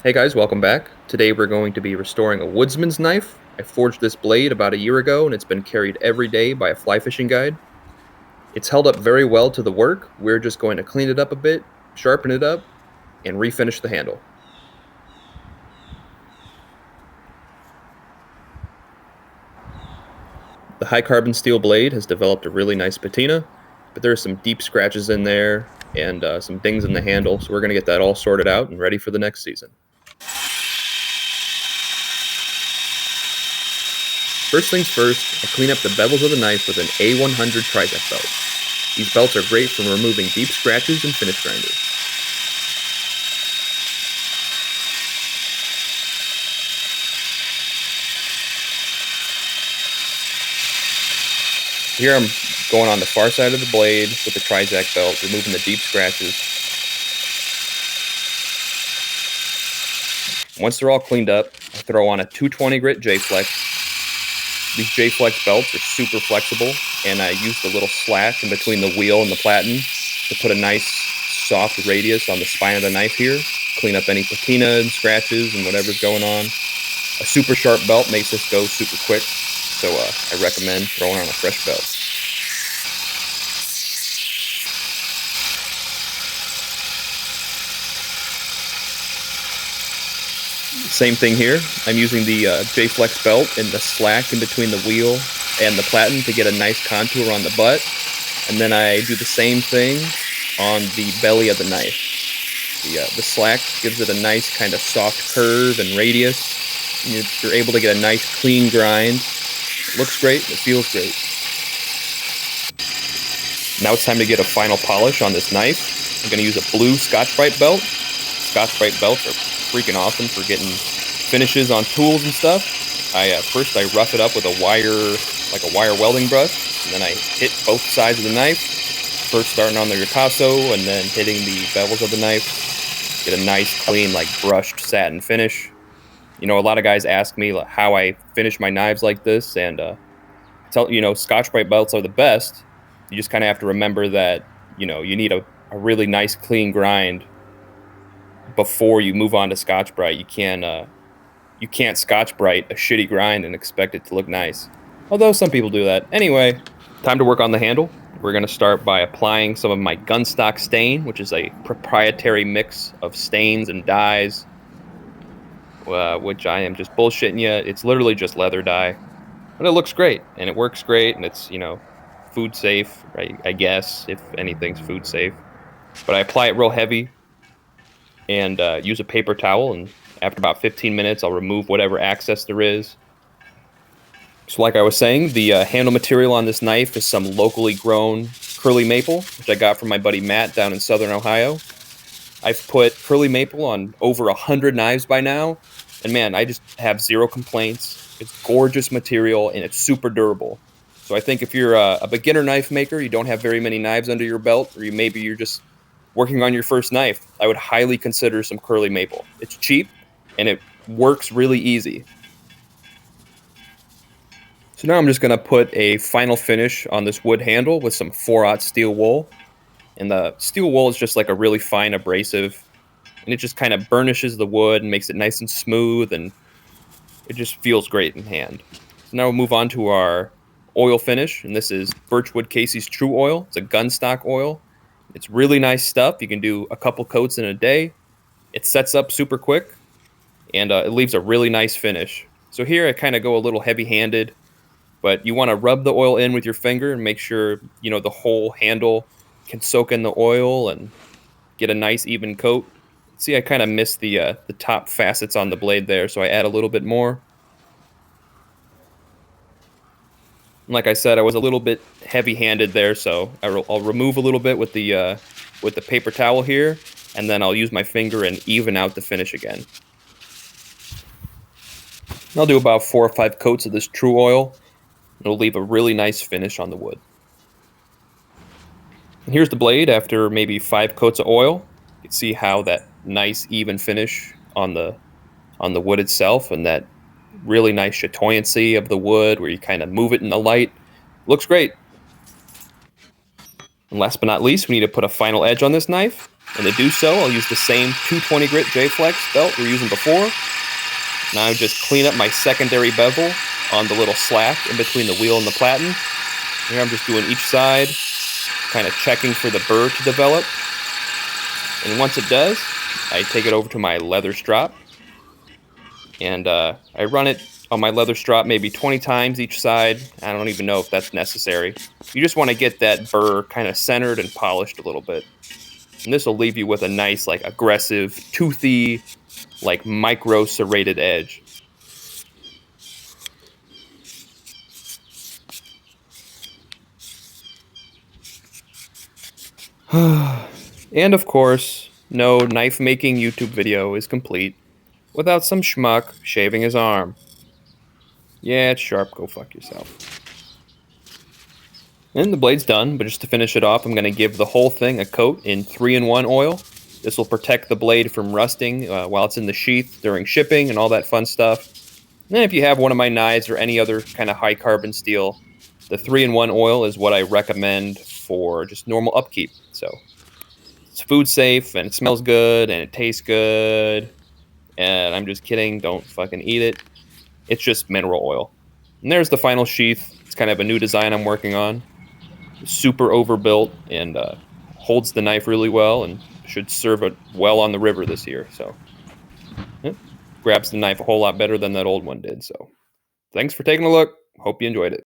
Hey guys, welcome back. Today we're going to be restoring a Woodsman's knife. I forged this blade about a year ago and it's been carried every day by a fly fishing guide. It's held up very well to the work. We're just going to clean it up a bit, sharpen it up, and refinish the handle. The high carbon steel blade has developed a really nice patina, but there are some deep scratches in there and some dings in the handle, so we're going to get that all sorted out and ready for the next season. First things first, I clean up the bevels of the knife with an A100 Trizec belt. These belts are great for removing deep scratches and finish grinders. Here I'm going on the far side of the blade with the Trizec belt, removing the deep scratches. Once they're all cleaned up, I throw on a 220 grit J-Flex. These J-Flex belts are super flexible, and I used a little slack in between the wheel and the platen to put a nice soft radius on the spine of the knife here, clean up any patina and scratches and whatever's going on. A super sharp belt makes this go super quick, so I recommend throwing on a fresh belt. Same thing here. I'm using the J-Flex belt and the slack in between the wheel and the platen to get a nice contour on the butt. And then I do the same thing on the belly of the knife. The slack gives it a nice kind of soft curve and radius. And you're able to get a nice clean grind. It looks great. It feels great. Now it's time to get a final polish on this knife. I'm going to use a blue Scotch-Brite belt. Scotch-Brite belts are freaking awesome for getting finishes on tools and stuff. First I rough it up with a wire welding brush, and then I hit both sides of the knife. First starting on the ricasso and then hitting the bevels of the knife. Get a nice clean brushed satin finish. A lot of guys ask me how I finish my knives like this, and Scotch-Brite belts are the best. You just kind of have to remember that you need a really nice clean grind before you move on to Scotch-Brite. You can't Scotch-Brite a shitty grind and expect it to look nice. Although some people do that. Anyway, time to work on the handle. We're going to start by applying some of my gunstock stain, which is a proprietary mix of stains and dyes, which I am just bullshitting you. It's literally just leather dye. But it looks great, and it works great, and it's, food safe, right? I guess, if anything's food safe. But I apply it real heavy and use a paper towel, and after about 15 minutes, I'll remove whatever excess there is. So like I was saying, the handle material on this knife is some locally grown curly maple, which I got from my buddy Matt down in Southern Ohio. I've put curly maple on over 100 knives by now, and man, I just have zero complaints. It's gorgeous material, and it's super durable. So I think if you're a beginner knife maker, you don't have very many knives under your belt, or maybe you're just working on your first knife, I would highly consider some curly maple. It's cheap, and it works really easy. So now I'm just going to put a final finish on this wood handle with some 4/0 steel wool. And the steel wool is just like a really fine abrasive, and it just kind of burnishes the wood and makes it nice and smooth, and it just feels great in hand. So now we'll move on to our oil finish, and this is Birchwood Casey's True Oil. It's a gunstock oil. It's really nice stuff. You can do a couple coats in a day. It sets up super quick, and it leaves a really nice finish. So here I kind of go a little heavy-handed, but you want to rub the oil in with your finger and make sure, the whole handle can soak in the oil and get a nice even coat. See, I kind of missed the top facets on the blade there, so I add a little bit more. And like I said, I was a little bit heavy-handed there, so I'll remove a little bit with the paper towel here, and then I'll use my finger and even out the finish again. I'll do about 4 or 5 coats of this True Oil. It'll leave a really nice finish on the wood. And here's the blade after maybe 5 coats of oil. You can see how that nice even finish on the wood itself, and that really nice chatoyancy of the wood where you kind of move it in the light. Looks great. And last but not least, we need to put a final edge on this knife. And to do so, I'll use the same 220 grit J-Flex belt we were using before. Now I just clean up my secondary bevel on the little slack in between the wheel and the platen. Here I'm just doing each side, kind of checking for the burr to develop. And once it does, I take it over to my leather strop. And I run it on my leather strop maybe 20 times each side. I don't even know if that's necessary. You just want to get that burr kind of centered and polished a little bit. And this will leave you with a nice, like, aggressive, toothy, like, micro serrated edge. And of course, no knife making YouTube video is complete without some schmuck shaving his arm. Yeah, it's sharp, go fuck yourself. And the blade's done, but just to finish it off, I'm going to give the whole thing a coat in 3-in-1 oil. This will protect the blade from rusting while it's in the sheath during shipping and all that fun stuff. And if you have one of my knives or any other kind of high carbon steel, the 3-in-1 oil is what I recommend for just normal upkeep. So it's food safe and it smells good and it tastes good. And I'm just kidding, don't fucking eat it. It's just mineral oil. And there's the final sheath. It's kind of a new design I'm working on. Super overbuilt and holds the knife really well and should serve it well on the river this year. So yeah, grabs the knife a whole lot better than that old one did. So thanks for taking a look. Hope you enjoyed it.